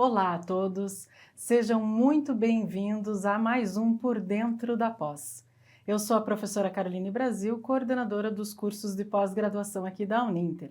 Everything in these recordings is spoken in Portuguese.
Olá a todos, sejam muito bem-vindos a mais um Por Dentro da Pós. Eu sou a professora Caroline Brasil, coordenadora dos cursos de pós-graduação aqui da Uninter.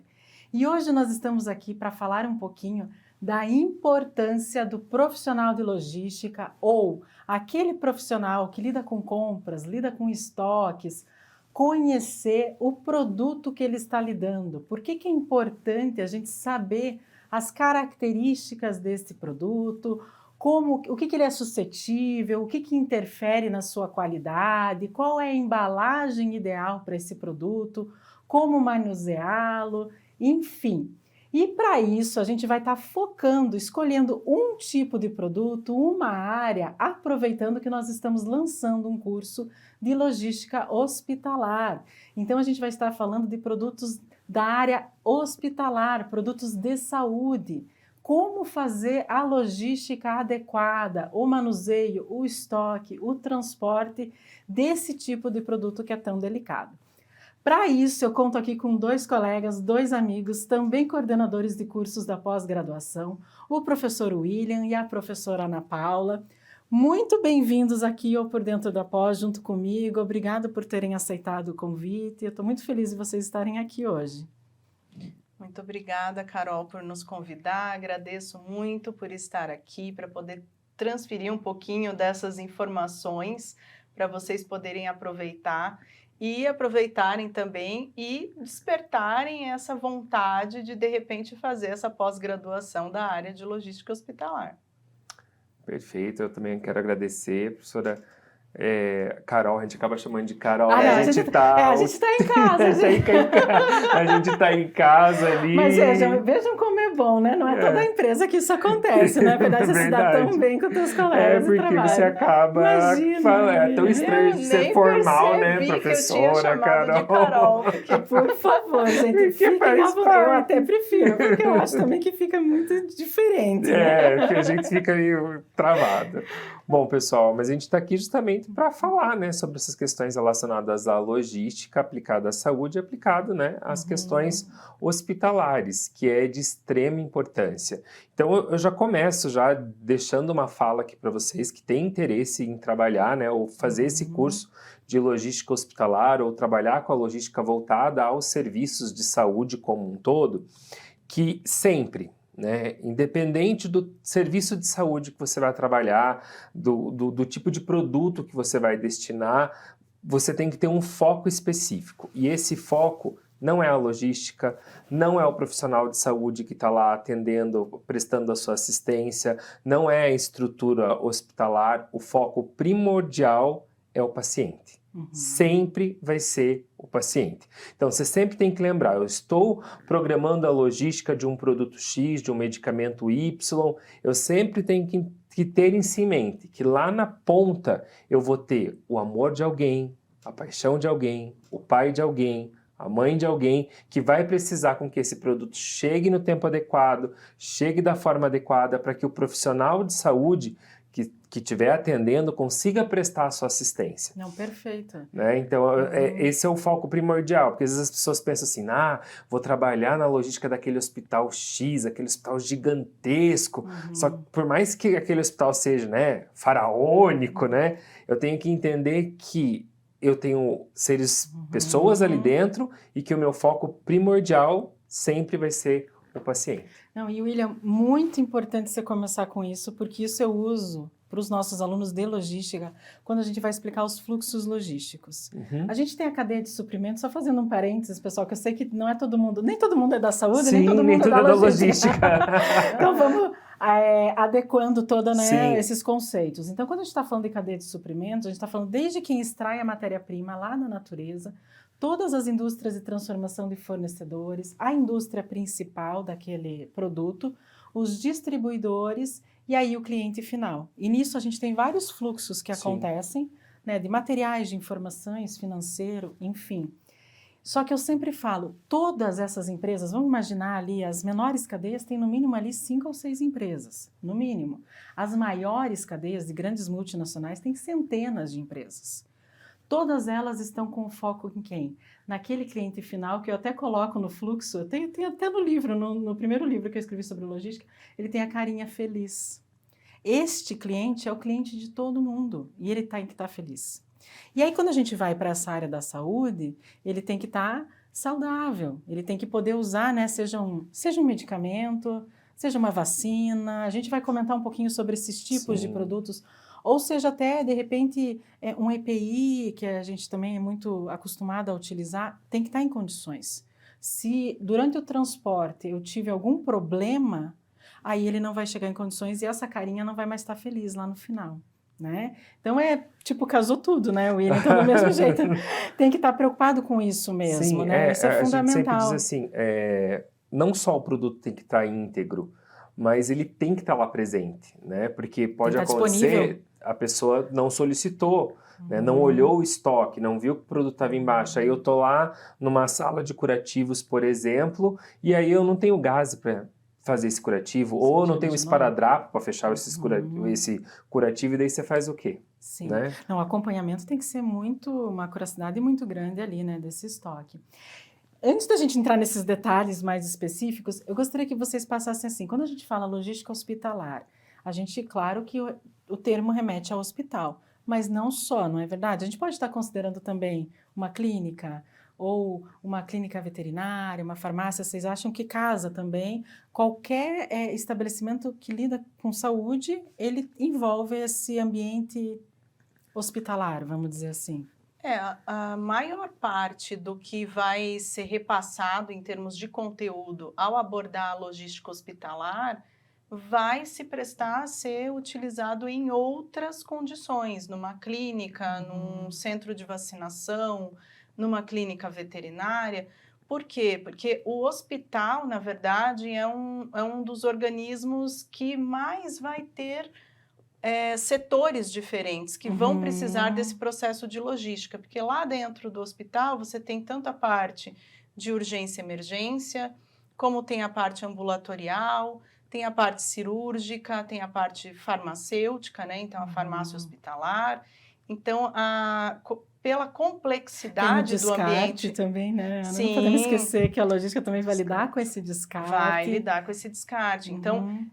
E hoje nós estamos aqui para falar um pouquinho da importância do profissional de logística ou aquele profissional que lida com compras, lida com estoques, conhecer o produto que ele está lidando. Por que é importante a gente saber as características desse produto, o que ele é suscetível, o que interfere na sua qualidade, qual é a embalagem ideal para esse produto, como manuseá-lo, enfim. E para isso a gente vai estar focando, escolhendo um tipo de produto, uma área, aproveitando que nós estamos lançando um curso de logística hospitalar. Então a gente vai estar falando de produtos da área hospitalar, produtos de saúde, como fazer a logística adequada, o manuseio, o estoque, o transporte desse tipo de produto que é tão delicado. Para isso, eu conto aqui com dois colegas, dois amigos, também coordenadores de cursos da pós-graduação, o professor William e a professora Ana Paula. Muito bem-vindos aqui ao Por Dentro da Pós, junto comigo. Obrigada por terem aceitado o convite. Eu estou muito feliz de vocês estarem aqui hoje. Muito obrigada, Carol, por nos convidar. Agradeço muito por estar aqui, para poder transferir um pouquinho dessas informações para vocês poderem aproveitar e aproveitarem também e despertarem essa vontade de repente, fazer essa pós-graduação da área de logística hospitalar. Perfeito, eu também quero agradecer, professora Carol, a gente acaba chamando de Carol, não, a gente tá em casa. A gente tá em casa ali. Mas vejam como é bom, né? Não é toda a empresa que isso acontece, né? É verdade, você se dá tão bem com os teus colegas de trabalho. Você acaba... é tão estranho de ser formal, né, professora Carol? Porque, por favor, gente, eu até prefiro, porque eu acho também que fica muito diferente, né? Que a gente fica meio travado. Bom, pessoal, mas a gente está aqui justamente para falar, né, sobre essas questões relacionadas à logística aplicada à saúde e aplicado, né, às questões hospitalares, que é de extrema importância. Então, eu já começo já deixando uma fala aqui para vocês que têm interesse em trabalhar, né, ou fazer esse curso de logística hospitalar ou trabalhar com a logística voltada aos serviços de saúde como um todo, que sempre... né? Independente do serviço de saúde que você vai trabalhar, do tipo de produto que você vai destinar, você tem que ter um foco específico. E esse foco não é a logística, não é o profissional de saúde que está lá atendendo, prestando a sua assistência, não é a estrutura hospitalar. O foco primordial é o paciente. Sempre vai ser o paciente. Então, você sempre tem que lembrar, eu estou programando a logística de um produto X, de um medicamento Y, eu sempre tenho que ter isso em mente, que lá na ponta eu vou ter o amor de alguém, a paixão de alguém, o pai de alguém, a mãe de alguém, que vai precisar com que esse produto chegue no tempo adequado, chegue da forma adequada, para que o profissional de saúde que estiver atendendo consiga prestar a sua assistência. Não, perfeito. Né? Então, esse é o foco primordial, porque às vezes as pessoas pensam assim, vou trabalhar na logística daquele hospital X, aquele hospital gigantesco, só que por mais que aquele hospital seja, né, faraônico, né, eu tenho que entender que eu tenho pessoas ali dentro e que o meu foco primordial sempre vai ser o paciente. Não, e William, muito importante você começar com isso, porque isso eu uso para os nossos alunos de logística, quando a gente vai explicar os fluxos logísticos. A gente tem a cadeia de suprimentos, só fazendo um parênteses, pessoal, que eu sei que não é todo mundo, nem todo mundo é da saúde, sim, nem todo mundo é da logística. logística. Então vamos adequando todos, né, esses conceitos. Então, quando a gente está falando de cadeia de suprimentos, a gente está falando desde quem extrai a matéria-prima lá na natureza, todas as indústrias de transformação de fornecedores, a indústria principal daquele produto, os distribuidores e aí o cliente final. E nisso a gente tem vários fluxos que acontecem, né, de materiais, de informações, financeiro, enfim. Só que eu sempre falo, todas essas empresas, vamos imaginar ali, as menores cadeias têm no mínimo ali 5 ou 6 empresas, no mínimo. As maiores cadeias de grandes multinacionais têm centenas de empresas. todas elas estão com foco em quem? Naquele cliente final, que eu até coloco no fluxo, eu tenho até no livro, no primeiro livro que eu escrevi sobre logística, ele tem a carinha feliz. Este cliente é o cliente de todo mundo e ele tem que estar feliz. E aí, quando a gente vai para essa área da saúde, ele tem que estar saudável, ele tem que poder usar, né, seja um medicamento, seja uma vacina, a gente vai comentar um pouquinho sobre esses tipos de produtos, ou seja até, de repente, um EPI, que a gente também é muito acostumado a utilizar, tem que estar em condições. Se durante o transporte eu tive algum problema, aí ele não vai chegar em condições e essa carinha não vai mais estar feliz lá no final, né? Então casou tudo, né, William? Então, do mesmo jeito, tem que estar preocupado com isso mesmo, Sim, né? Isso é fundamental. A gente sempre diz assim, não só o produto tem que estar íntegro, mas ele tem que estar lá presente, né? Porque pode acontecer, disponível. A pessoa não solicitou, né? Não olhou o estoque, não viu que o produto estava embaixo. Aí eu tô lá numa sala de curativos, por exemplo, e aí eu não tenho gás para fazer esse curativo, ou não tenho esparadrapo para fechar esse curativo, e daí você faz o quê? Sim. Né? Não, o acompanhamento tem que ser uma curiosidade muito grande ali, né, desse estoque. Antes da gente entrar nesses detalhes mais específicos, eu gostaria que vocês passassem assim, quando a gente fala logística hospitalar, a gente, claro que o termo remete ao hospital, mas não só, não é verdade? A gente pode estar considerando também uma clínica, ou uma clínica veterinária, uma farmácia, vocês acham que casa também? Qualquer estabelecimento que lida com saúde, ele envolve esse ambiente hospitalar, vamos dizer assim. A maior parte do que vai ser repassado em termos de conteúdo ao abordar a logística hospitalar vai se prestar a ser utilizado em outras condições, numa clínica, num centro de vacinação, numa clínica veterinária. Por quê? Porque o hospital, na verdade, é um dos organismos que mais vai ter setores diferentes que vão precisar desse processo de logística, porque lá dentro do hospital você tem tanto a parte de urgência e emergência, como tem a parte ambulatorial, tem a parte cirúrgica, tem a parte farmacêutica, né? Então a farmácia hospitalar. Então, pela complexidade do ambiente também, né? Sim, não podemos esquecer que a logística também vai lidar com esse descarte. Vai lidar com esse descarte. Então,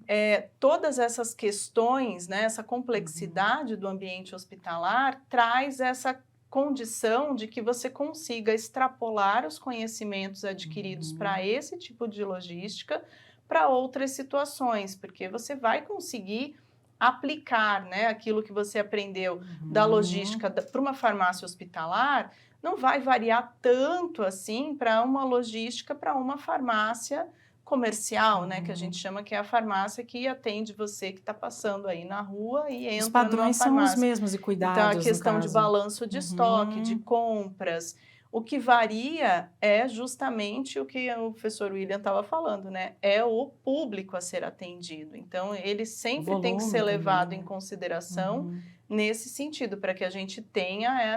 todas essas questões, né, essa complexidade do ambiente hospitalar traz essa condição de que você consiga extrapolar os conhecimentos adquiridos para esse tipo de logística para outras situações, porque você vai conseguir aplicar, né, aquilo que você aprendeu da logística para uma farmácia hospitalar, não vai variar tanto assim para uma logística para uma farmácia comercial, né, que a gente chama que é a farmácia que atende você que está passando aí na rua e entra. Os padrões são os mesmos e cuidados. Então, a questão de balanço de estoque, de compras. O que varia é justamente o que o professor William estava falando, né? É o público a ser atendido. Então, ele sempre tem que ser levado em consideração nesse sentido, para que a gente tenha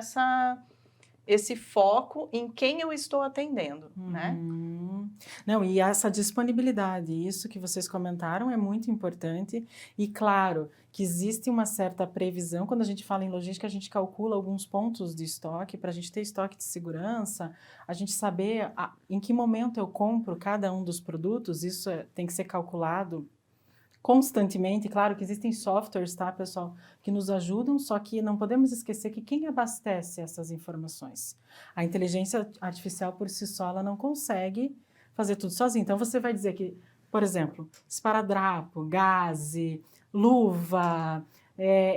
esse foco em quem eu estou atendendo, né? Não, e essa disponibilidade, isso que vocês comentaram é muito importante e claro que existe uma certa previsão, quando a gente fala em logística a gente calcula alguns pontos de estoque para a gente ter estoque de segurança, a gente saber em que momento eu compro cada um dos produtos, isso tem que ser calculado constantemente. Claro que existem softwares, tá, pessoal, que nos ajudam, só que não podemos esquecer que quem abastece essas informações? A inteligência artificial por si só, ela não consegue fazer tudo sozinha. Então, você vai dizer que, por exemplo, esparadrapo, gaze, luva,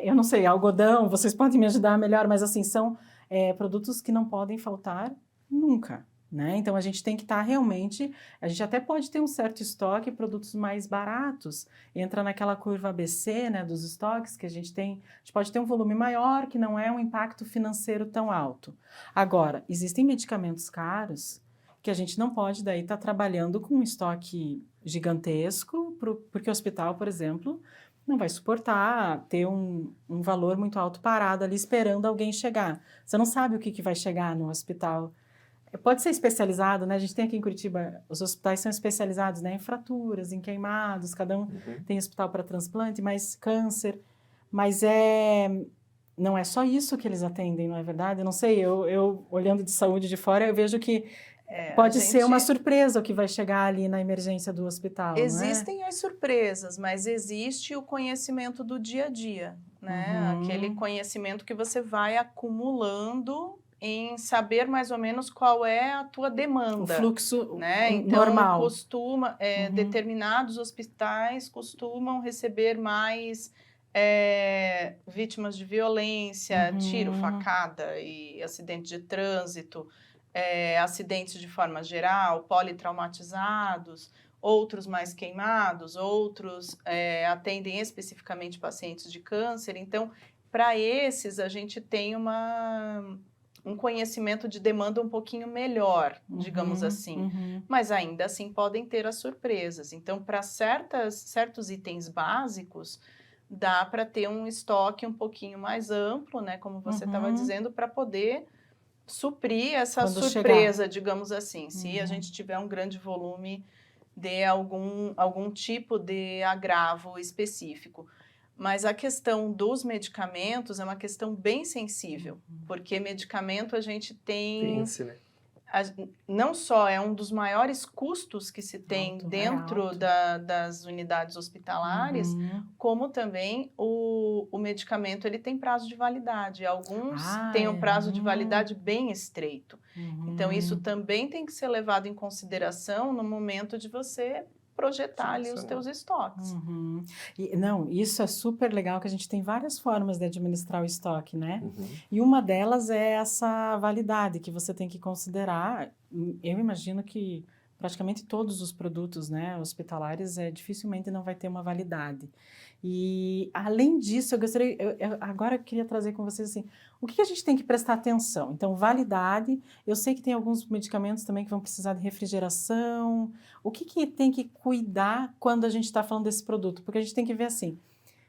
eu não sei, algodão, vocês podem me ajudar melhor, mas assim, são produtos que não podem faltar nunca. Né? Então, a gente tem que estar realmente, a gente até pode ter um certo estoque, produtos mais baratos, entra naquela curva ABC, né, dos estoques que a gente pode ter um volume maior, que não é um impacto financeiro tão alto. Agora, existem medicamentos caros que a gente não pode daí estar trabalhando com um estoque gigantesco, porque o hospital, por exemplo, não vai suportar ter um valor muito alto parado ali esperando alguém chegar. Você não sabe o que vai chegar no hospital. Pode ser especializado, né? A gente tem aqui em Curitiba, os hospitais são especializados, né, em fraturas, em queimados, cada um tem hospital para transplante, mas câncer, mas não é só isso que eles atendem, não é verdade? Eu não sei, eu olhando de saúde de fora, eu vejo que pode ser uma surpresa o que vai chegar ali na emergência do hospital, não é? Existem as surpresas, mas existe o conhecimento do dia a dia, né? Aquele conhecimento que você vai acumulando em saber mais ou menos qual é a tua demanda. O fluxo, né? Então, normal. Determinados hospitais costumam receber mais vítimas de violência, tiro, facada e acidente de trânsito, acidentes de forma geral, politraumatizados, outros mais queimados, outros atendem especificamente pacientes de câncer. Então, para esses, a gente tem um conhecimento de demanda um pouquinho melhor, digamos assim. Mas ainda assim podem ter as surpresas. Então, para certos itens básicos, dá para ter um estoque um pouquinho mais amplo, né? Como você estava dizendo, para poder suprir essa surpresa, digamos assim. Se a gente tiver um grande volume de algum tipo de agravo específico. Mas a questão dos medicamentos é uma questão bem sensível, porque medicamento a gente tem... né? Não só é um dos maiores custos que se tem dentro das unidades hospitalares, como também o medicamento ele tem prazo de validade. Alguns têm um prazo de validade bem estreito. Então, isso também tem que ser levado em consideração no momento de você projetar ali os teus estoques. Não, isso é super legal, que a gente tem várias formas de administrar o estoque, né? E uma delas é essa validade que você tem que considerar. Eu imagino que praticamente todos os produtos, né, hospitalares, dificilmente não vai ter uma validade. E, além disso, agora eu queria trazer com vocês assim, o que a gente tem que prestar atenção? Então, validade, eu sei que tem alguns medicamentos também que vão precisar de refrigeração. O que tem que cuidar quando a gente está falando desse produto? Porque a gente tem que ver assim,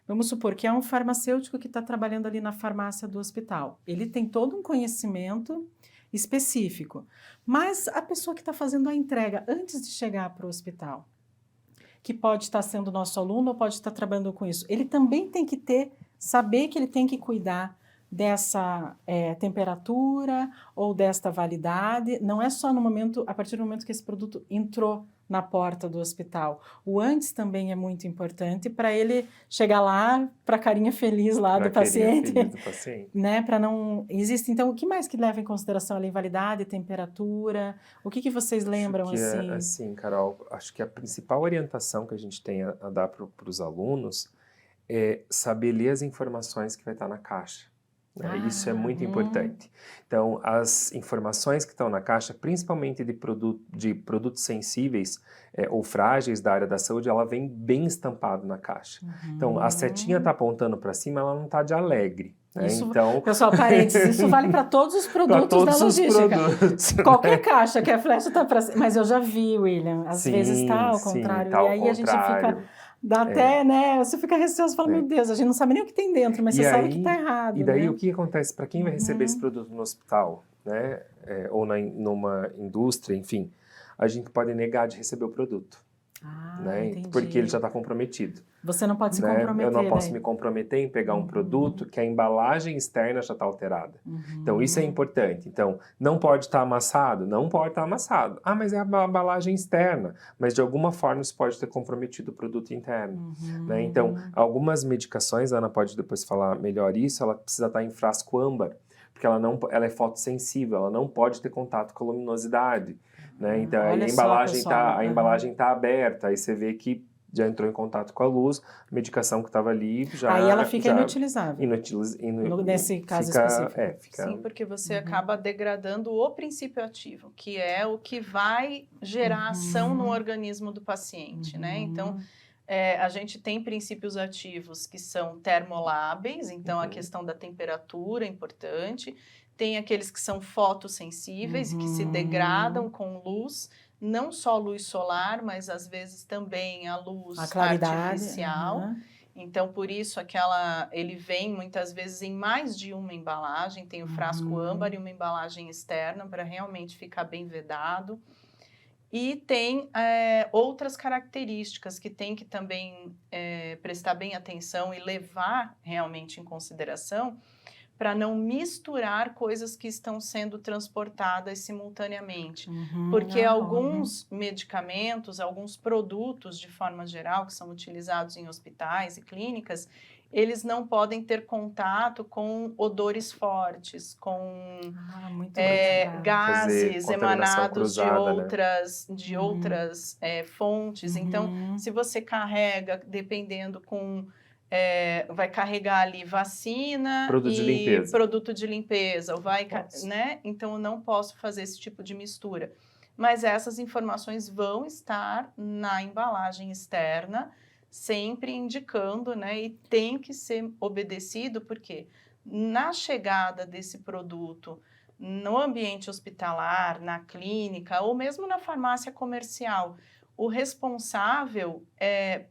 vamos supor que é um farmacêutico que está trabalhando ali na farmácia do hospital. Ele tem todo um conhecimento específico, mas a pessoa que está fazendo a entrega antes de chegar para o hospital, que pode estar sendo nosso aluno ou pode estar trabalhando com isso, ele também tem que saber que ele tem que cuidar dessa temperatura ou desta validade. Não é só a partir do momento que esse produto entrou na porta do hospital. O antes também é muito importante para ele chegar lá, para a carinha feliz lá do paciente. Né? Para não... Existe, então, o que mais que leva em consideração a validade, temperatura? O que vocês lembram assim? Assim, Carol, acho que a principal orientação que a gente tem a dar para os alunos é saber ler as informações que vai estar na caixa. Isso é muito importante. Então, as informações que estão na caixa, principalmente de produtos sensíveis ou frágeis da área da saúde, ela vem bem estampado na caixa. Então, a setinha está apontando para cima, ela não está de alegre. Isso, então, pessoal, parênteses, isso vale para todos os produtos da logística. Qualquer caixa que a flecha está para cima. Mas eu já vi, William, às vezes está ao contrário. Tá e aí a gente fica... Dá até, né? Você fica receoso e fala, meu Deus, a gente não sabe nem o que tem dentro, mas você sabe que está errado. E daí né? O que acontece para quem vai receber esse produto no hospital, né? Ou numa indústria, enfim, a gente pode negar de receber o produto. Né? Porque ele já está comprometido. Você não pode se comprometer. Eu não posso me comprometer em pegar um produto que a embalagem externa já está alterada. Então, isso é importante. Então, não pode estar amassado? Não pode estar amassado. Ah, mas é a embalagem externa. Mas, de alguma forma, isso pode ter comprometido o produto interno. Né? Então, algumas medicações, a Ana pode depois falar melhor isso, ela precisa estar em frasco âmbar, porque ela é fotossensível, ela não pode ter contato com a luminosidade. Né? Então, a embalagem está aberta, aí você vê que já entrou em contato com a luz, a medicação que estava ali já... Aí ela fica inutilizável. Nesse caso específico. Sim, porque você acaba degradando o princípio ativo, que é o que vai gerar ação no organismo do paciente, né? Então, a gente tem princípios ativos que são termoláveis, então a questão da temperatura é importante. Tem aqueles que são fotossensíveis, que se degradam com luz, não só luz solar, mas às vezes também a luz artificial. Então, por isso, ele vem muitas vezes em mais de uma embalagem, tem o frasco âmbar e uma embalagem externa para realmente ficar bem vedado. E tem outras características que tem que também prestar bem atenção e levar realmente em consideração, para não misturar coisas que estão sendo transportadas simultaneamente. Porque alguns medicamentos, alguns produtos, de forma geral, que são utilizados em hospitais e clínicas, eles não podem ter contato com odores fortes, com gases emanados de outras fontes. Então, se você carrega, dependendo vai carregar ali vacina produto de limpeza, né? Então, eu não posso fazer esse tipo de mistura. Mas essas informações vão estar na embalagem externa, sempre indicando, né? E tem que ser obedecido, porque na chegada desse produto no ambiente hospitalar, na clínica ou mesmo na farmácia comercial, o responsável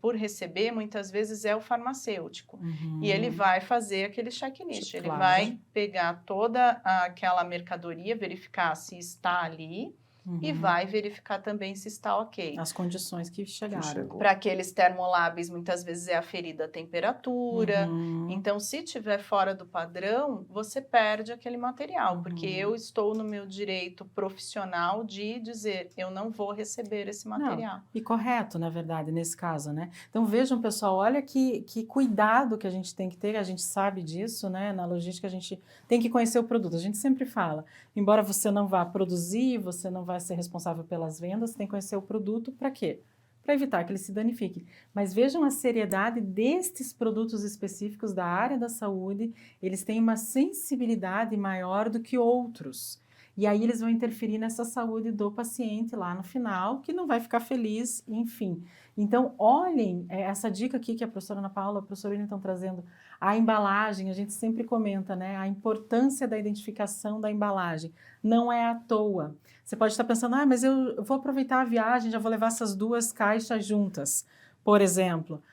por receber, muitas vezes, é o farmacêutico. E ele vai fazer aquele checklist. Ele vai pegar toda aquela mercadoria, verificar se está ali e vai verificar também se está ok. As condições que chegaram. Para aqueles termolábeis, muitas vezes é aferida a temperatura. Então, se estiver fora do padrão, você perde aquele material, porque eu estou no meu direito profissional de dizer, eu não vou receber esse material. E correto, na verdade, nesse caso, né? Então, vejam, pessoal, olha que cuidado que a gente tem que ter, a gente sabe disso, né? Na logística, a gente tem que conhecer o produto. A gente sempre fala, embora você não vá produzir, você não vai ser responsável pelas vendas, você tem que conhecer o produto para quê? Para evitar que ele se danifique. Mas vejam a seriedade destes produtos específicos da área da saúde, eles têm uma sensibilidade maior do que outros. E aí eles vão interferir nessa saúde do paciente lá no final, que não vai ficar feliz, enfim. Então, olhem essa dica aqui que a professora Ana Paula, a professora Irene estão trazendo, a embalagem, a gente sempre comenta, né? A importância da identificação da embalagem. Não é à toa. Você pode estar pensando, mas eu vou aproveitar a viagem, já vou levar essas 2 caixas juntas, por exemplo.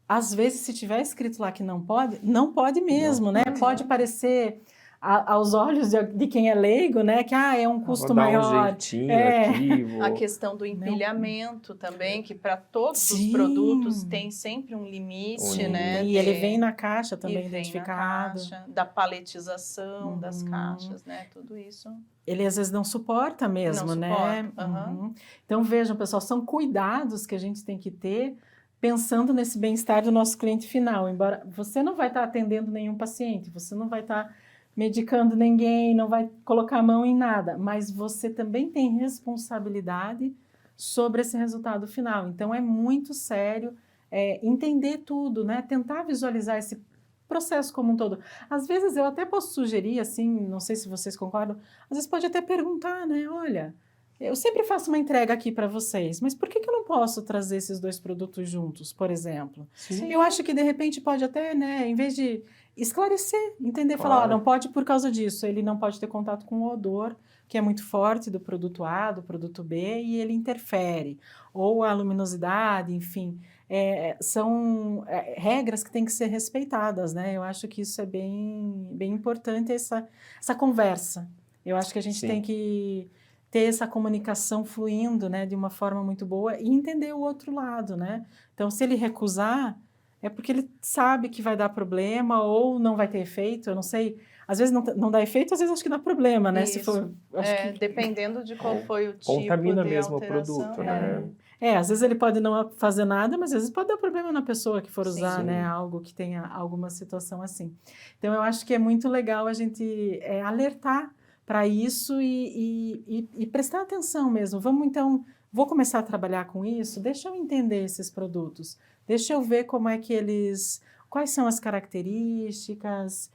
Às vezes, se tiver escrito lá que não pode mesmo, né? Pode parecer aos olhos de quem é leigo, né? Que é um custo maior. Um jeitinho aqui, A questão do empilhamento também, que para todos os produtos tem sempre um limite, né? E ele vem na caixa também identificado. Na caixa, da paletização das caixas, né? Tudo isso. Ele às vezes não suporta mesmo, né? Então vejam, pessoal, são cuidados que a gente tem que ter pensando nesse bem-estar do nosso cliente final. Embora você não vai estar atendendo nenhum paciente, você não vai estar medicando ninguém, não vai colocar a mão em nada, mas você também tem responsabilidade sobre esse resultado final. Então, é muito sério entender tudo, né? Tentar visualizar esse processo como um todo. Às vezes, eu até posso sugerir, assim, não sei se vocês concordam, às vezes pode até perguntar, né? Olha, eu sempre faço uma entrega aqui para vocês, mas por que eu não posso trazer esses 2 produtos juntos, por exemplo? Sim. Eu acho que, de repente, pode até, né, em vez de esclarecer, entender, falar, não pode por causa disso, ele não pode ter contato com o odor, que é muito forte do produto A, do produto B, e ele interfere, ou a luminosidade, enfim, são regras que têm que ser respeitadas, né? Eu acho que isso é bem importante, essa conversa. Eu acho que a gente tem que ter essa comunicação fluindo, né, de uma forma muito boa e entender o outro lado, né? Então, se ele recusar, é porque ele sabe que vai dar problema ou não vai ter efeito, eu não sei. Às vezes não dá efeito, às vezes acho que dá problema, né? Isso. Se for, dependendo de qual foi o tipo contamina de mesmo alteração. o produto, né? Às vezes ele pode não fazer nada, mas às vezes pode dar problema na pessoa que for usar, né? Algo que tenha alguma situação assim. Então, eu acho que é muito legal a gente alertar para isso e prestar atenção mesmo. Vou começar a trabalhar com isso, deixa eu entender esses produtos, deixa eu ver como é que quais são as características.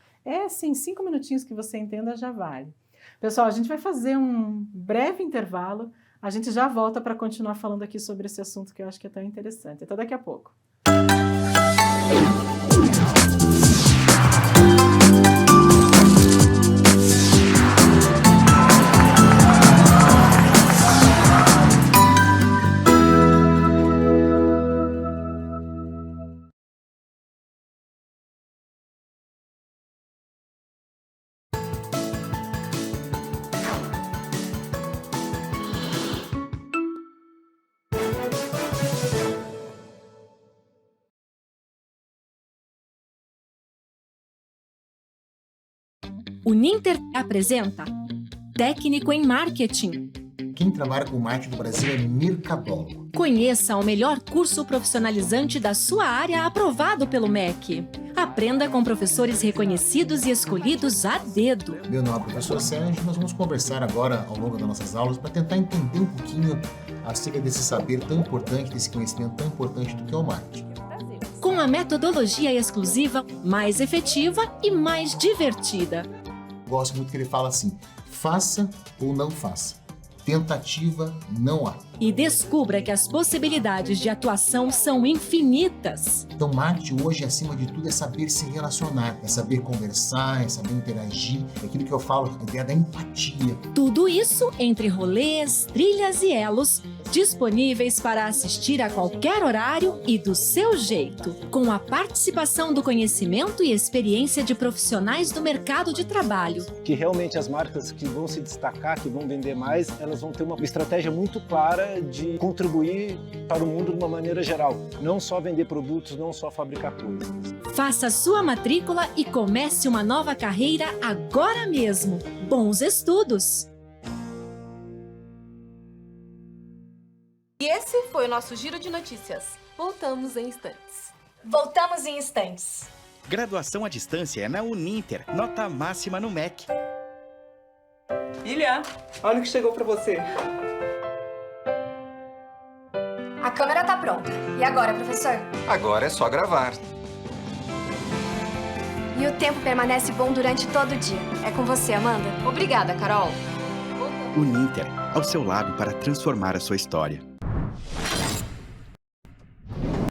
Assim, 5 minutinhos que você entenda já vale. Pessoal, a gente vai fazer um breve intervalo, a gente já volta para continuar falando aqui sobre esse assunto que eu acho que é tão interessante. Até daqui a pouco. O Ninter apresenta Técnico em Marketing. Quem trabalha com marketing do Brasil é mercadólogo. Conheça o melhor curso profissionalizante da sua área aprovado pelo MEC. Aprenda com professores reconhecidos e escolhidos a dedo. Meu nome é o professor Sérgio. Nós vamos conversar agora ao longo das nossas aulas para tentar entender um pouquinho acerca desse saber tão importante, desse conhecimento tão importante do que é o marketing. Com a metodologia exclusiva, mais efetiva e mais divertida. Gosto muito que ele fala assim: faça ou não faça. Tentativa não há. E descubra que as possibilidades de atuação são infinitas. Então, marketing hoje, acima de tudo, é saber se relacionar, é saber conversar, é saber interagir, é aquilo que eu falo, a ideia da empatia. Tudo isso entre rolês, trilhas e elos, disponíveis para assistir a qualquer horário e do seu jeito, com a participação do conhecimento e experiência de profissionais do mercado de trabalho. Que realmente as marcas que vão se destacar, que vão vender mais, elas vão ter uma estratégia muito clara de contribuir para o mundo de uma maneira geral. Não só vender produtos, não só fabricar coisas. Faça sua matrícula e comece uma nova carreira agora mesmo. Bons estudos! E esse foi o nosso Giro de Notícias. Voltamos em instantes. Voltamos em instantes. Graduação à distância é na Uninter, nota máxima no MEC. Ilha, olha o que chegou pra você. A câmera tá pronta. E agora, professor? Agora é só gravar. E o tempo permanece bom durante todo o dia. É com você, Amanda. Obrigada, Carol. Uninter, ao seu lado para transformar a sua história.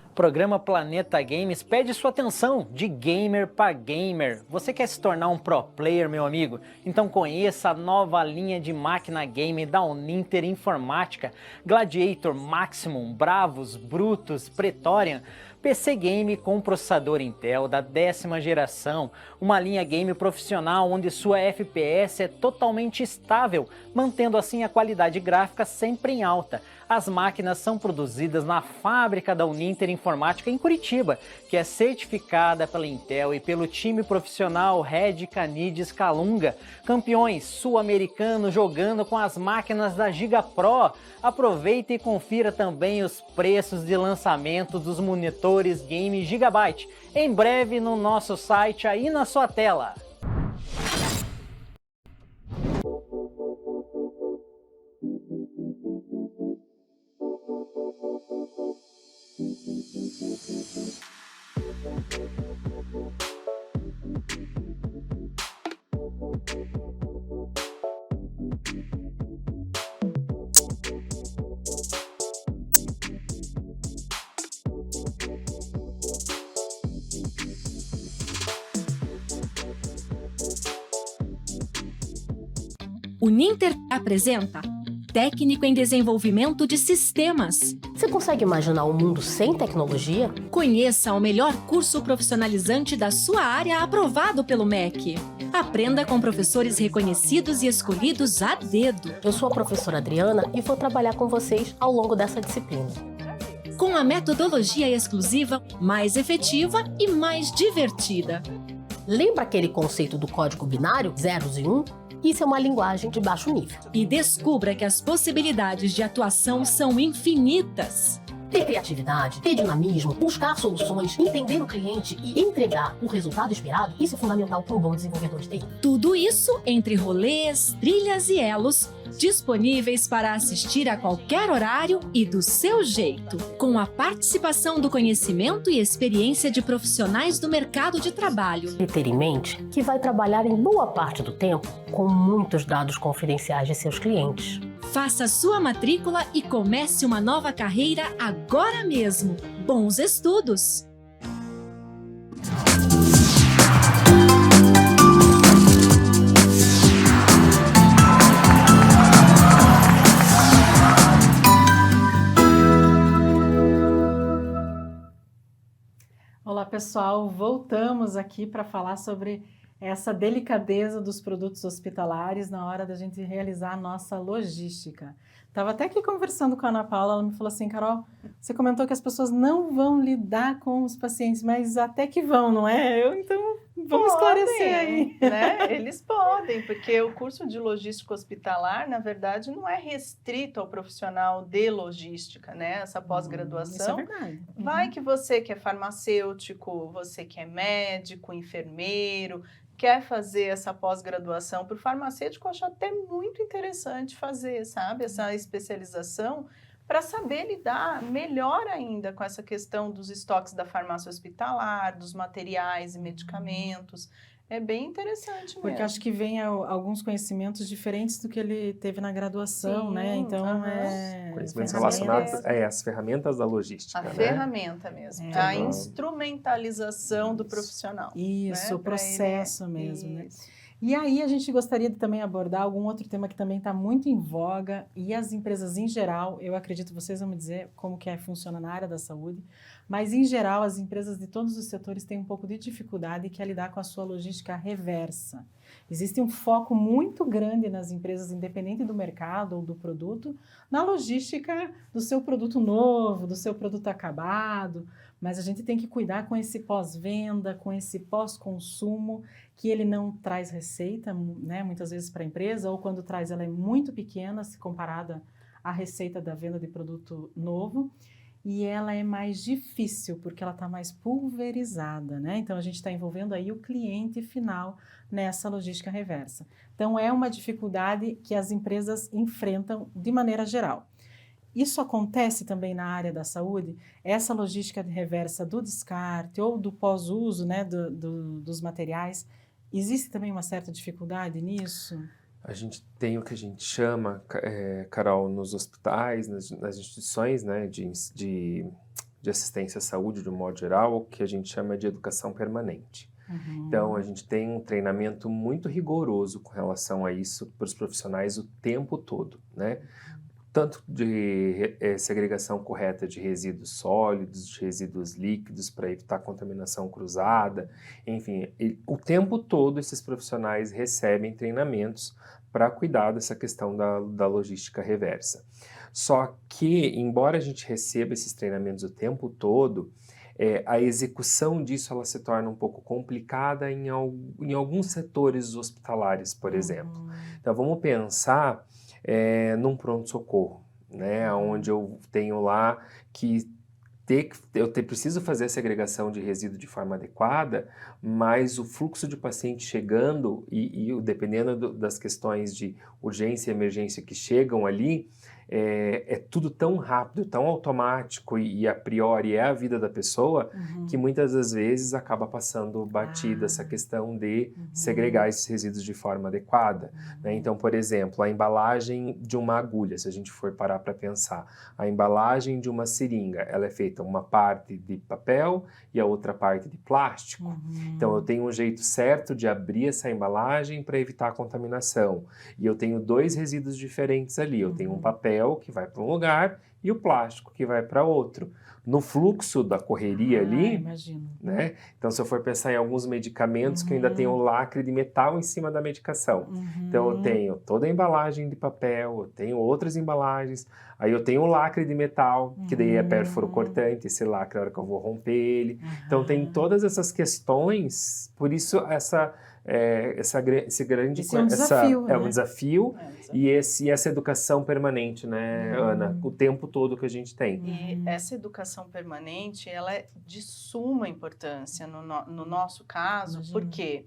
O programa Planeta Games pede sua atenção, de gamer para gamer. Você quer se tornar um pro player, meu amigo? Então conheça a nova linha de máquina game da Uninter Informática, Gladiator, Maximum, Bravos, Brutus, Praetorian, PC Game com processador Intel da 10ª geração, uma linha game profissional onde sua FPS é totalmente estável, mantendo assim a qualidade gráfica sempre em alta. As máquinas são produzidas na fábrica da Uninter Informática em Curitiba, que é certificada pela Intel e pelo time profissional Red Canides Calunga, campeões sul-americanos jogando com as máquinas da Giga Pro. Aproveite e confira também os preços de lançamento dos monitores Game Gigabyte, em breve no nosso site aí na sua tela. O Ninter apresenta Técnico em Desenvolvimento de Sistemas. Você consegue imaginar um mundo sem tecnologia? Conheça o melhor curso profissionalizante da sua área aprovado pelo MEC. Aprenda com professores reconhecidos e escolhidos a dedo. Eu sou a professora Adriana e vou trabalhar com vocês ao longo dessa disciplina. Com a metodologia exclusiva, mais efetiva e mais divertida. Lembra aquele conceito do código binário, zeros e 1? Isso é uma linguagem de baixo nível. E descubra que as possibilidades de atuação são infinitas. Ter criatividade, ter dinamismo, buscar soluções, entender o cliente e entregar o resultado esperado, isso é fundamental para um bom desenvolvedor de TI. Tudo isso entre rolês, trilhas e elos, disponíveis para assistir a qualquer horário e do seu jeito, com a participação do conhecimento e experiência de profissionais do mercado de trabalho. E ter em mente que vai trabalhar em boa parte do tempo com muitos dados confidenciais de seus clientes. Faça sua matrícula e comece uma nova carreira agora mesmo. Bons estudos! Olá pessoal, voltamos aqui para falar sobre essa delicadeza dos produtos hospitalares na hora da gente realizar a nossa logística. Estava até aqui conversando com a Ana Paula, ela me falou assim: Carol, você comentou que as pessoas não vão lidar com os pacientes, mas até que vão, não é? Então Vamos esclarecer aí. Né? Eles podem, porque o curso de logística hospitalar, na verdade, não é restrito ao profissional de logística, né? Essa pós-graduação. Isso é verdade. Vai que você que é farmacêutico, você que é médico, enfermeiro, quer fazer essa pós-graduação para o farmacêutico, eu acho até muito interessante fazer, sabe? Essa especialização para saber lidar melhor ainda com essa questão dos estoques da farmácia hospitalar, dos materiais e medicamentos. É bem interessante mesmo. Porque acho que vem alguns conhecimentos diferentes do que ele teve na graduação, Sim, né? Então, conhecimentos relacionados às ferramentas da logística, A ferramenta mesmo, a instrumentalização do profissional. Isso, né? o processo mesmo, né? Isso. E aí a gente gostaria de também abordar algum outro tema que também está muito em voga, e as empresas em geral, eu acredito, vocês vão me dizer como que funciona na área da saúde, mas em geral as empresas de todos os setores têm um pouco de dificuldade que é lidar com a sua logística reversa. Existe um foco muito grande nas empresas, independente do mercado ou do produto, na logística do seu produto novo, do seu produto acabado, mas a gente tem que cuidar com esse pós-venda, com esse pós-consumo, que ele não traz receita, né, muitas vezes para a empresa, ou quando traz ela é muito pequena, se comparada à receita da venda de produto novo, e ela é mais difícil, porque ela está mais pulverizada, né? Então, a gente está envolvendo aí o cliente final nessa logística reversa. Então, é uma dificuldade que as empresas enfrentam de maneira geral. Isso acontece também na área da saúde? Essa logística reversa do descarte ou do pós-uso, né, dos materiais, existe também uma certa dificuldade nisso? A gente tem o que a gente chama, Carol, nos hospitais, nas instituições, né, de assistência à saúde, de um modo geral, o que a gente chama de educação permanente. Então, a gente tem um treinamento muito rigoroso com relação a isso para os profissionais o tempo todo, né? Tanto de segregação correta de resíduos sólidos, de resíduos líquidos, para evitar contaminação cruzada, enfim, o tempo todo esses profissionais recebem treinamentos para cuidar dessa questão da logística reversa. Só que, embora a gente receba esses treinamentos o tempo todo, a execução disso ela se torna um pouco complicada em alguns setores hospitalares, por exemplo. Então, vamos pensar num pronto-socorro, né, onde eu tenho lá que preciso fazer a segregação de resíduo de forma adequada, mas o fluxo de paciente chegando e dependendo das questões de urgência e emergência que chegam ali, é tudo tão rápido, tão automático e a priori é a vida da pessoa, que muitas das vezes acaba passando batida essa questão de segregar esses resíduos de forma adequada, né? Então, por exemplo, a embalagem de uma agulha, se a gente for parar para pensar, a embalagem de uma seringa, ela é feita uma parte de papel e a outra parte de plástico. Então, eu tenho um jeito certo de abrir essa embalagem para evitar a contaminação. E eu tenho dois resíduos diferentes ali, eu tenho um papel que vai para um lugar e o plástico que vai para outro. No fluxo da correria ali, né? Então, se eu for pensar em alguns medicamentos que ainda tem um lacre de metal em cima da medicação. Então, eu tenho toda a embalagem de papel, eu tenho outras embalagens, aí eu tenho o lacre de metal, que daí é pérfuro cortante, esse lacre, a hora que eu vou romper ele. Então, tem todas essas questões, por isso esse grande... Esse é um desafio, é um desafio, e essa educação permanente, né, Ana? O tempo todo que a gente tem. E essa educação permanente, ela é de suma importância no nosso caso, porque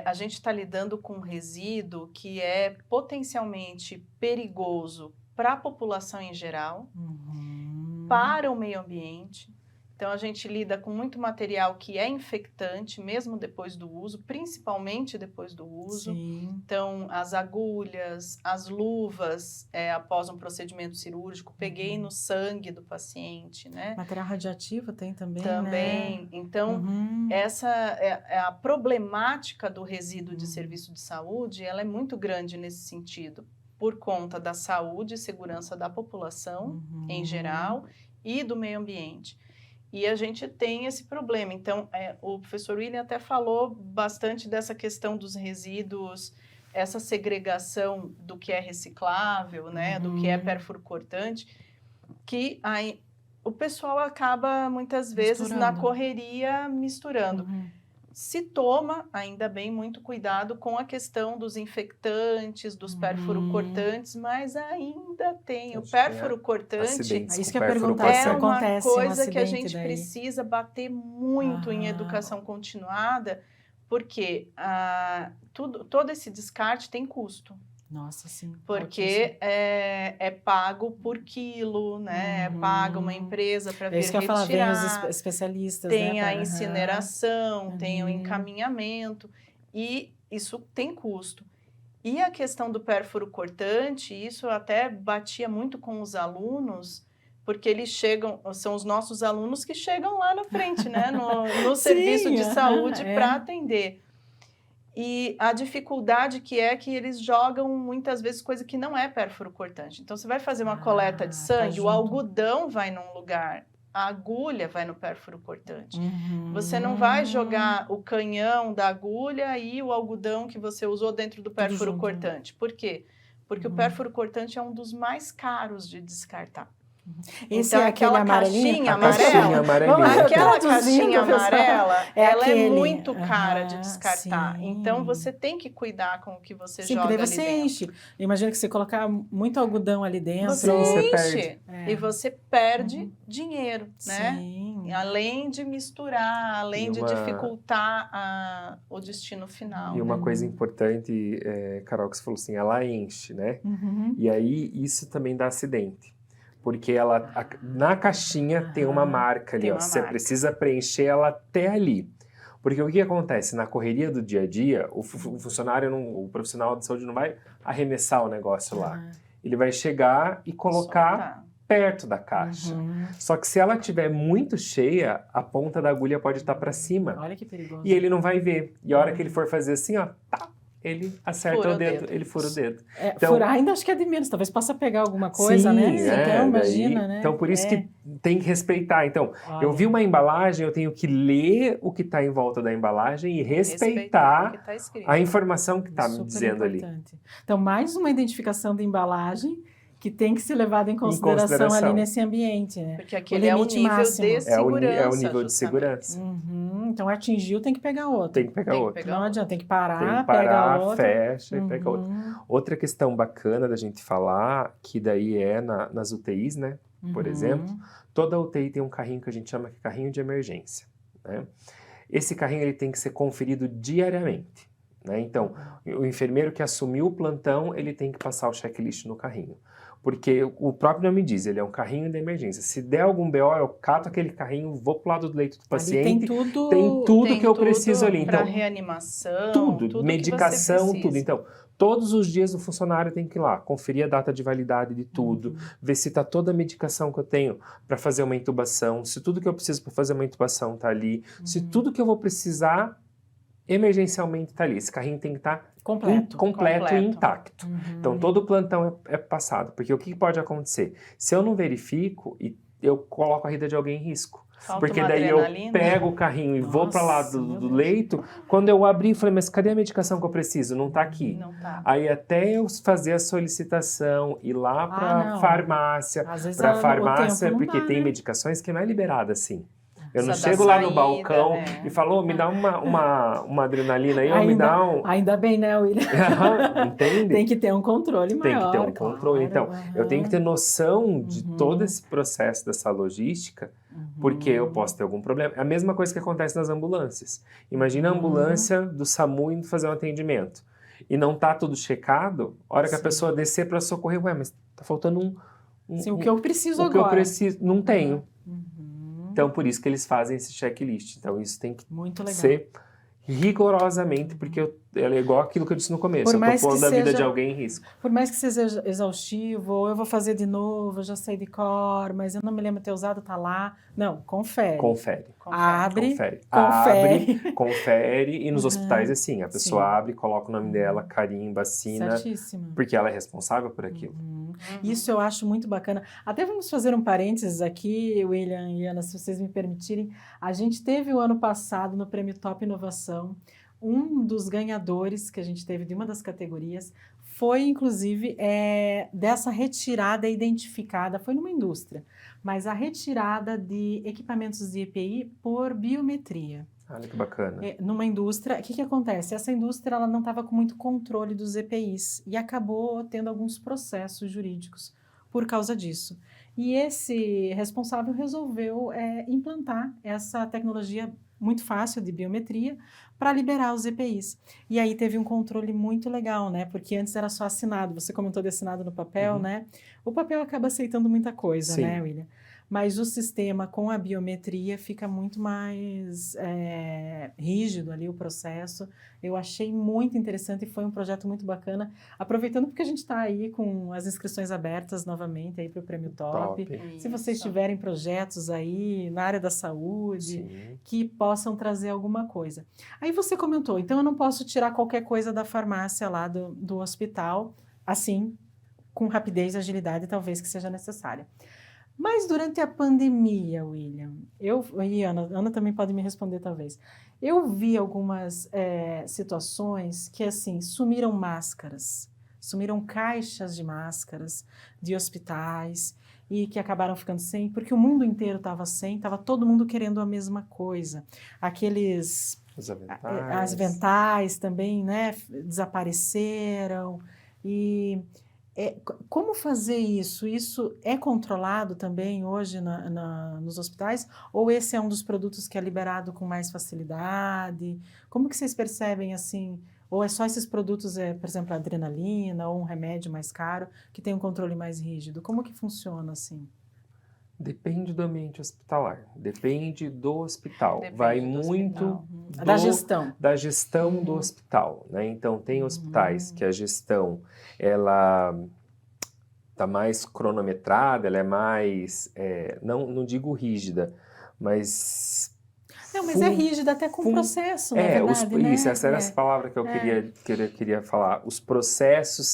a gente está lidando com um resíduo que é potencialmente perigoso para a população em geral, para o meio ambiente. Então, a gente lida com muito material que é infectante, mesmo depois do uso, principalmente depois do uso. Então, as agulhas, as luvas, após um procedimento cirúrgico, peguei no sangue do paciente, né? Material radioativo tem também, Também. né? Então, essa é a problemática do resíduo de serviço de saúde, ela é muito grande nesse sentido, por conta da saúde e segurança da população em geral e do meio ambiente. E a gente tem esse problema. Então, o professor William até falou bastante dessa questão dos resíduos, essa segregação do que é reciclável, né, do que é pérfuro cortante, que o pessoal acaba, muitas vezes, na correria, misturando. se toma, ainda bem, muito cuidado com a questão dos infectantes, dos pérfuro-cortantes, mas ainda tem. O pérfuro-cortante isso que eu ia perguntar, é uma acontece coisa que a acidente gente daí. precisa bater muito em educação continuada, porque todo esse descarte tem custo. Nossa, sim. Porque é pago por quilo, né? É paga uma empresa para vir isso que eu ia retirar. falar, vem os especialistas, tem né, a incineração, tem o encaminhamento, e isso tem custo. E a questão do pérfuro cortante, isso eu até batia muito com os alunos, porque eles chegam, são os nossos alunos que chegam lá na frente, né? No serviço de saúde para atender. E a dificuldade que eles jogam muitas vezes coisa que não é pérfuro cortante. Então, você vai fazer uma coleta de sangue, o algodão vai num lugar, a agulha vai no pérfuro cortante. Você não vai jogar o canhão da agulha e o algodão que você usou dentro do pérfuro cortante. Por quê? Porque o pérfuro cortante é um dos mais caros de descartar. Esse então, é aquela caixinha amarela. Aquela caixinha amarela, ela é muito cara de descartar. Então, você tem que cuidar com o que você joga ali você dentro. enche. Imagina que você colocar muito algodão ali dentro. Você enche e você perde dinheiro, né? Além de misturar, além de dificultar o destino final. E uma coisa importante, Carol, que você falou assim, ela enche, né? E aí, isso também dá acidente. Porque na caixinha tem uma marca ali, ó. Você precisa preencher ela até ali. Porque o que acontece? Na correria do dia a dia, o funcionário, o profissional de saúde não vai arremessar o negócio lá. Ele vai chegar e colocar perto da caixa. Só que se ela estiver muito cheia, a ponta da agulha pode estar para cima. Olha que perigoso. E ele não vai ver. E a hora que ele for fazer assim, ó, ele acerta o dedo, ele fura o dedo. Então, furar ainda acho que é de menos, talvez possa pegar alguma coisa, né? Então, imagina, né? Então, por isso que tem que respeitar. Então, eu vi uma embalagem, eu tenho que ler o que está em volta da embalagem e respeitar a informação que está me dizendo ali. Então, mais uma identificação de embalagem que tem que ser levada em consideração ali nesse ambiente, né? Porque aquele é o nível máximo. De segurança. É o nível de segurança. Então, atingiu, tem que pegar outro. Tem que pegar outro. Não adianta, tem que parar, pega outro. Fecha e pega outro. Outra questão bacana da gente falar, que daí é nas UTIs, né? Por exemplo, toda UTI tem um carrinho que a gente chama de carrinho de emergência, né? Esse carrinho ele tem que ser conferido diariamente, né? Então, o enfermeiro que assumiu o plantão, ele tem que passar o checklist no carrinho. Porque o próprio nome diz, ele é um carrinho de emergência. Se der algum BO, eu cato aquele carrinho, vou pro lado do leito do paciente. Ali tem tudo que eu preciso ali. Para então, reanimação, tudo medicação, tudo. Então, todos os dias o funcionário tem que ir lá, conferir a data de validade de tudo, ver se está toda a medicação que eu tenho para fazer uma intubação, se tudo que eu preciso para fazer uma intubação está ali, se tudo que eu vou precisar emergencialmente está ali. Esse carrinho tem que estar completo e intacto. Então, todo o plantão é passado. Porque o que pode acontecer? Se eu não verifico, eu coloco a vida de alguém em risco. Porque daí eu pego o carrinho e vou para lá do leito, quando eu abri, eu falei, mas cadê a medicação que eu preciso? Não está aqui. Não tá. Aí até eu fazer a solicitação, ir lá para a farmácia, porque tem medicações que não é liberada assim. Eu não chego lá no balcão e falo, me dá uma adrenalina aí, me dá um... Ainda bem, né, William? Entende? Tem que ter um controle maior. Tem que ter um controle. Então, eu tenho que ter noção de todo esse processo dessa logística, porque eu posso ter algum problema. É a mesma coisa que acontece nas ambulâncias. Imagina a ambulância do SAMU indo fazer um atendimento. E não tá tudo checado, a hora que a pessoa descer para socorrer, mas tá faltando o que eu preciso agora. O que eu preciso, não tenho. Então, por isso que eles fazem esse checklist. Então, isso tem que ser rigorosamente, porque ela é igual aquilo que eu disse no começo. Eu estou pondo a vida de alguém em risco. Por mais que seja exaustivo, ou eu vou fazer de novo, eu já sei de cor, mas eu não me lembro de ter usado, tá lá. Não, confere. Abre, confere. E nos hospitais, assim, a pessoa abre, coloca o nome dela, carimba, assina. Certíssimo. Porque ela é responsável por aquilo. Isso eu acho muito bacana. Até vamos fazer um parênteses aqui, William e Ana, se vocês me permitirem. A gente teve o ano passado, no Prêmio Top Inovação, um dos ganhadores que a gente teve de uma das categorias foi, inclusive, dessa retirada identificada, foi numa indústria, mas a retirada de equipamentos de EPI por biometria. Olha que bacana. Numa indústria, o que acontece? Essa indústria ela não estava com muito controle dos EPIs e acabou tendo alguns processos jurídicos por causa disso. E esse responsável resolveu implantar essa tecnologia muito fácil de biometria para liberar os EPIs. E aí teve um controle muito legal, né? Porque antes era só assinado. Você comentou de assinado no papel, né? O papel acaba aceitando muita coisa, Sim. né, William? Mas o sistema com a biometria fica muito mais rígido ali o processo. Eu achei muito interessante e foi um projeto muito bacana. Aproveitando porque a gente está aí com as inscrições abertas novamente aí para o Prêmio Top. Se vocês tiverem projetos aí na área da saúde, Sim. que possam trazer alguma coisa. Aí você comentou, então eu não posso tirar qualquer coisa da farmácia lá do hospital, assim, com rapidez e agilidade, talvez que seja necessária. Mas durante a pandemia, William, e Ana também pode me responder talvez, eu vi algumas situações que assim, sumiram máscaras, sumiram caixas de máscaras de hospitais e que acabaram ficando sem, porque o mundo inteiro estava sem, estava todo mundo querendo a mesma coisa. Aqueles... As aventais também, né, desapareceram e... como fazer isso? Isso é controlado também hoje nos hospitais? Ou esse é um dos produtos que é liberado com mais facilidade? Como que vocês percebem assim? Ou é só esses produtos, por exemplo, a adrenalina ou um remédio mais caro que tem um controle mais rígido? Como que funciona assim? Depende do ambiente hospitalar, depende do hospital, Depende vai do muito da gestão. Da gestão do hospital, né? Então tem hospitais que a gestão ela tá mais cronometrada, ela é mais, não digo rígida, mas não, mas é rígida até com o processo, na verdade, né? Isso, essa era essa palavra que eu queria falar. Os processos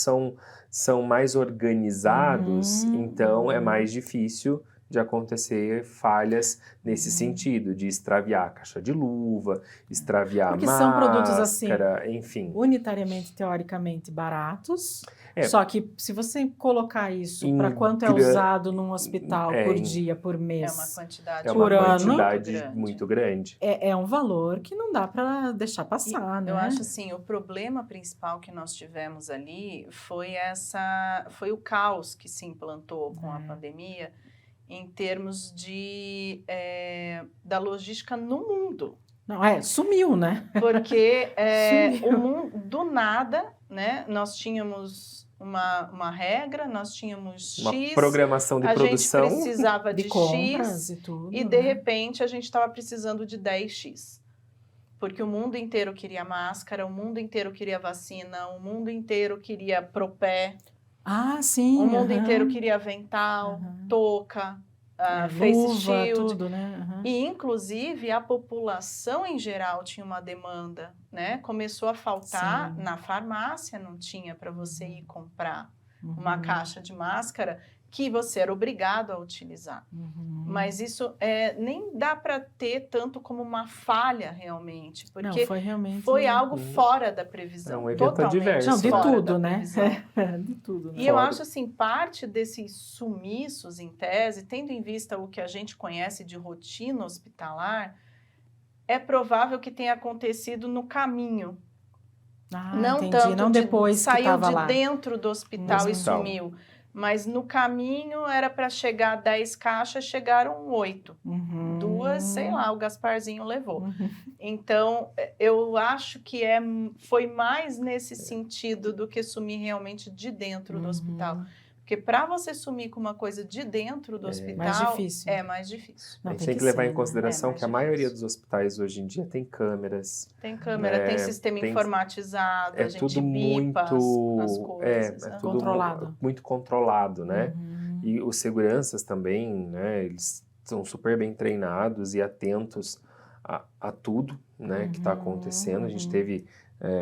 são mais organizados, então é mais difícil de acontecer falhas nesse sentido, de extraviar a caixa de luva, extraviar a máscara, são produtos assim, enfim. Unitariamente, teoricamente, baratos, só que se você colocar isso para quanto é usado num hospital por dia, por mês, uma quantidade, por ano, quantidade muito grande. É um valor que não dá para deixar passar, né? Eu acho assim, o problema principal que nós tivemos ali foi o caos que se implantou com a pandemia, em termos da logística no mundo. Não, sumiu, né? Porque do nada, né, nós tínhamos uma regra, nós tínhamos uma X, programação de produção, a gente precisava de compras X, e tudo, e de repente a gente estava precisando de 10X. Porque o mundo inteiro queria máscara, o mundo inteiro queria vacina, o mundo inteiro queria propé. Sim. O mundo inteiro queria avental, touca, face luva, shield. Tudo, né? E, inclusive, a população em geral tinha uma demanda, né? Começou a faltar na farmácia, não tinha para você ir comprar uma caixa de máscara que você era obrigado a utilizar. Mas isso nem dá para ter tanto como uma falha realmente, porque foi algo fora da previsão. É um evento adverso. Não, de tudo, né? De tudo. E eu acho assim, parte desses sumiços em tese, tendo em vista o que a gente conhece de rotina hospitalar, é provável que tenha acontecido no caminho. Não tanto não depois saiu que de dentro do hospital e sumiu. Mas no caminho era para chegar 10 caixas, chegaram 8. 2, sei lá, o Gasparzinho levou. Então, eu acho que foi mais nesse sentido do que sumir realmente de dentro do hospital. Porque para você sumir com uma coisa de dentro do hospital, é mais difícil. A gente tem que levar em consideração que a maioria dos hospitais hoje em dia tem câmeras. Tem câmera, tem sistema informatizado, a gente bipa as coisas. É tudo muito controlado, né? E os seguranças também, né? Eles são super bem treinados e atentos a tudo, né? Que está acontecendo. A gente teve,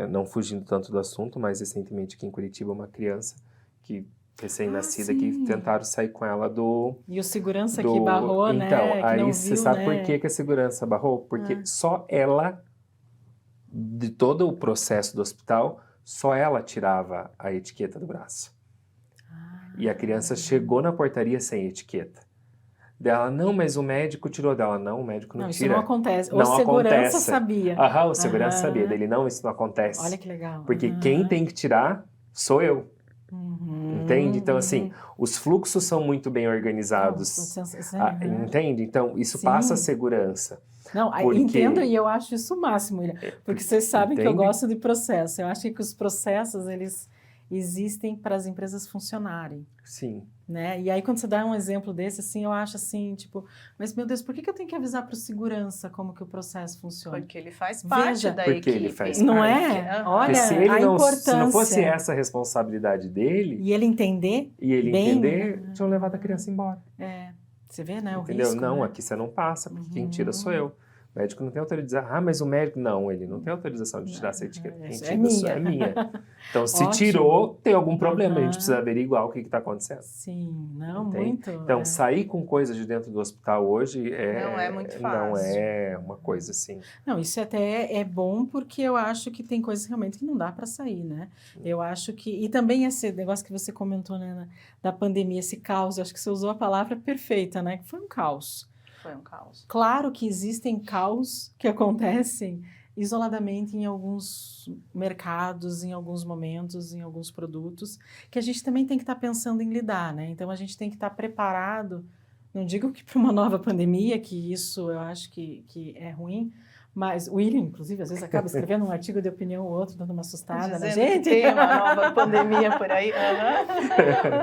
não fugindo tanto do assunto, mas recentemente aqui em Curitiba, uma criança que recém-nascida que tentaram sair com ela E o segurança que barrou, né? Então, aí você sabe por que a segurança barrou? Porque só ela, de todo o processo do hospital, só ela tirava a etiqueta do braço. E a criança chegou na portaria sem etiqueta. Dela, não, mas o médico tirou dela. Não, o médico não tira. Isso não acontece. Não O segurança acontece. sabia. O segurança sabia. Dele, não, isso não acontece. Olha que legal. Porque quem tem que tirar sou eu. Entende? Então, assim, os fluxos são muito bem organizados. Entende? Então, isso passa a segurança. Não, porque... entendo e eu acho isso o máximo, William. Porque vocês sabem que eu Entende? gosto de processo. Eu acho que os processos, eles existem para as empresas funcionarem. Sim. Né? E aí, quando você dá um exemplo desse, assim, eu acho assim, tipo, mas meu Deus, por que eu tenho que avisar para o segurança como que o processo funciona? Porque ele faz parte da equipe. Ele faz não parte. é? Olha, se ele a importância. Se não fosse essa a responsabilidade dele... E ele entender tinham levado a criança embora. Você vê, né? O Entendeu? risco, Não, né? aqui você não passa, porque quem tira sou eu. O médico não tem autorização. Mas o médico... Não, ele não tem autorização de tirar essa etiqueta. Quem tira é minha. Então, se tirou, tem algum problema. A gente precisa averiguar o que está acontecendo. Sim, não, Entende? muito. Então, sair com coisas de dentro do hospital hoje não é muito fácil. Não é uma coisa assim. Não, isso até é bom porque eu acho que tem coisas realmente que não dá para sair, né? Eu acho que... E também esse negócio que você comentou, né, da pandemia, esse caos, eu acho que você usou a palavra perfeita, né? Que foi um caos. Foi um caos. Claro que existem caos que acontecem isoladamente em alguns mercados, em alguns momentos, em alguns produtos, que a gente também tem que estar pensando em lidar, né? Então, a gente tem que estar preparado, não digo que para uma nova pandemia, que isso eu acho que é ruim, mas o William, inclusive, às vezes acaba escrevendo um artigo de opinião ou outro, dando uma assustada na gente. Que tem uma nova pandemia por aí.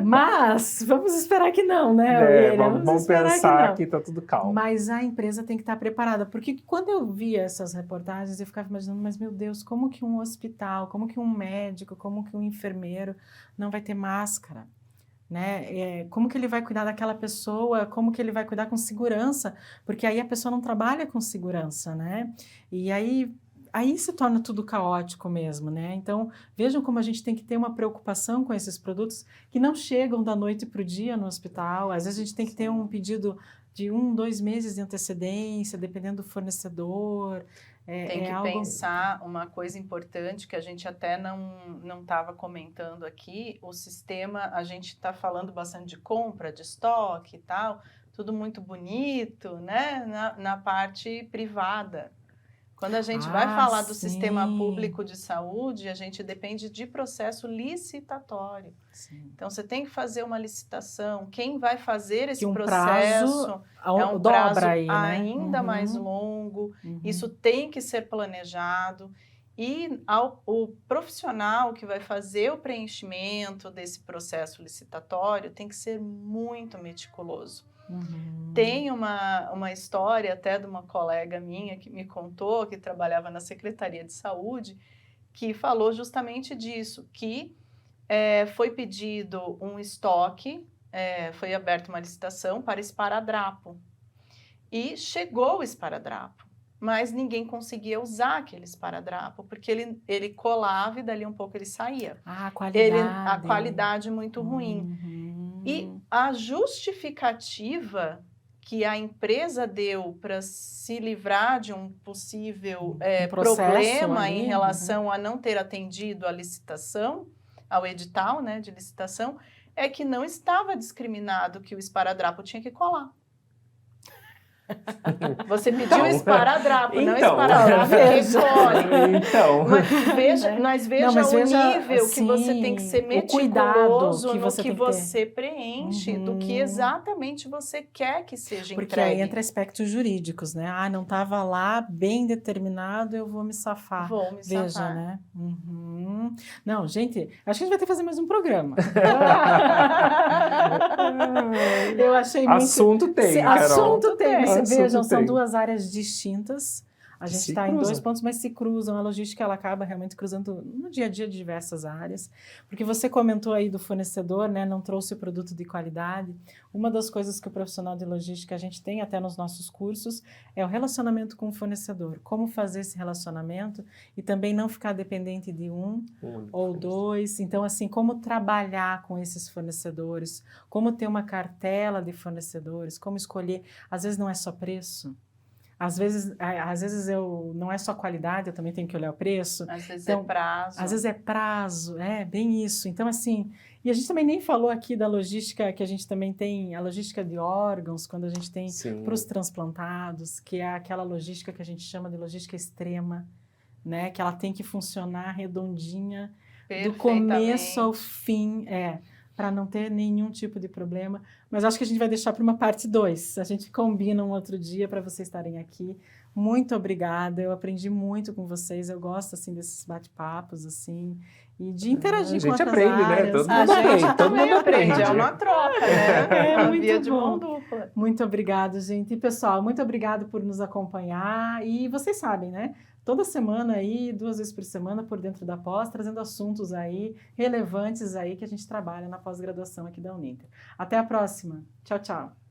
Mas vamos esperar que não, né, William? Vamos pensar que está tudo calmo. Mas a empresa tem que estar preparada, porque quando eu via essas reportagens, eu ficava imaginando, mas meu Deus, como que um hospital, como que um médico, como que um enfermeiro não vai ter máscara? Né? Como que ele vai cuidar daquela pessoa, como que ele vai cuidar com segurança, porque aí a pessoa não trabalha com segurança, né? E aí se torna tudo caótico mesmo, né? Então, vejam como a gente tem que ter uma preocupação com esses produtos que não chegam da noite para o dia no hospital. Às vezes a gente tem que ter um pedido de 1, 2 meses de antecedência, dependendo do fornecedor. Tem que pensar uma coisa importante que a gente até não estava comentando aqui, o sistema, a gente está falando bastante de compra, de estoque e tal, tudo muito bonito, né, na parte privada. Quando a gente vai falar do sistema público de saúde, a gente depende de processo licitatório. Sim. Então, você tem que fazer uma licitação. Quem vai fazer esse processo é um prazo aí, né? ainda mais longo. Isso tem que ser planejado. E o profissional que vai fazer o preenchimento desse processo licitatório tem que ser muito meticuloso. Tem uma história até de uma colega minha que me contou, que trabalhava na Secretaria de Saúde, que falou justamente disso, que foi pedido um estoque, foi aberta uma licitação para esparadrapo. E chegou o esparadrapo, mas ninguém conseguia usar aquele esparadrapo, porque ele colava e dali um pouco ele saía. A qualidade. A qualidade muito ruim. E a justificativa que a empresa deu para se livrar de um possível problema ali, em relação a não ter atendido a licitação, ao edital, né, de licitação, é que não estava discriminado que o esparadrapo tinha que colar. Você pediu esparadrapo, não esparadrapo que cole. Mas veja o nível que você tem que ser meticuloso no que você preenche, do que exatamente você quer que seja entregue. Porque aí entra aspectos jurídicos, né? Não estava lá bem determinado, eu vou me safar. Vou me safar. Né? Não, gente, acho que a gente vai ter que fazer mais um programa. Eu achei muito... Assunto tem, Carol. Assunto tem. Vejam, são duas áreas distintas. A gente está em 2 pontos, mas se cruzam. A logística ela acaba realmente cruzando no dia a dia de diversas áreas. Porque você comentou aí do fornecedor, né? Não trouxe o produto de qualidade. Uma das coisas que o profissional de logística a gente tem até nos nossos cursos é o relacionamento com o fornecedor. Como fazer esse relacionamento e também não ficar dependente de um ou 2. Então, assim, como trabalhar com esses fornecedores, como ter uma cartela de fornecedores, como escolher. Às vezes não é só preço. Às vezes não é só qualidade, eu também tenho que olhar o preço. Às vezes então, é prazo. Às vezes é prazo, bem isso. Então, assim, e a gente também nem falou aqui da logística, que a gente também tem, a logística de órgãos, quando a gente tem para os transplantados, que é aquela logística que a gente chama de logística extrema, né? Que ela tem que funcionar redondinha, do começo ao fim, para não ter nenhum tipo de problema. Mas acho que a gente vai deixar para uma parte 2. A gente combina um outro dia para vocês estarem aqui. Muito obrigada, eu aprendi muito com vocês, eu gosto, assim, desses bate-papos, assim, e de interagir com outras áreas. A gente aprende, todo mundo aprende, é uma troca, né? É muito via de bom. mão dupla. Muito obrigado, gente. E, pessoal, muito obrigado por nos acompanhar. E vocês sabem, né? Toda semana aí, 2 vezes por semana, por dentro da pós, trazendo assuntos aí, relevantes aí, que a gente trabalha na pós-graduação aqui da Uninter. Até a próxima. Tchau, tchau.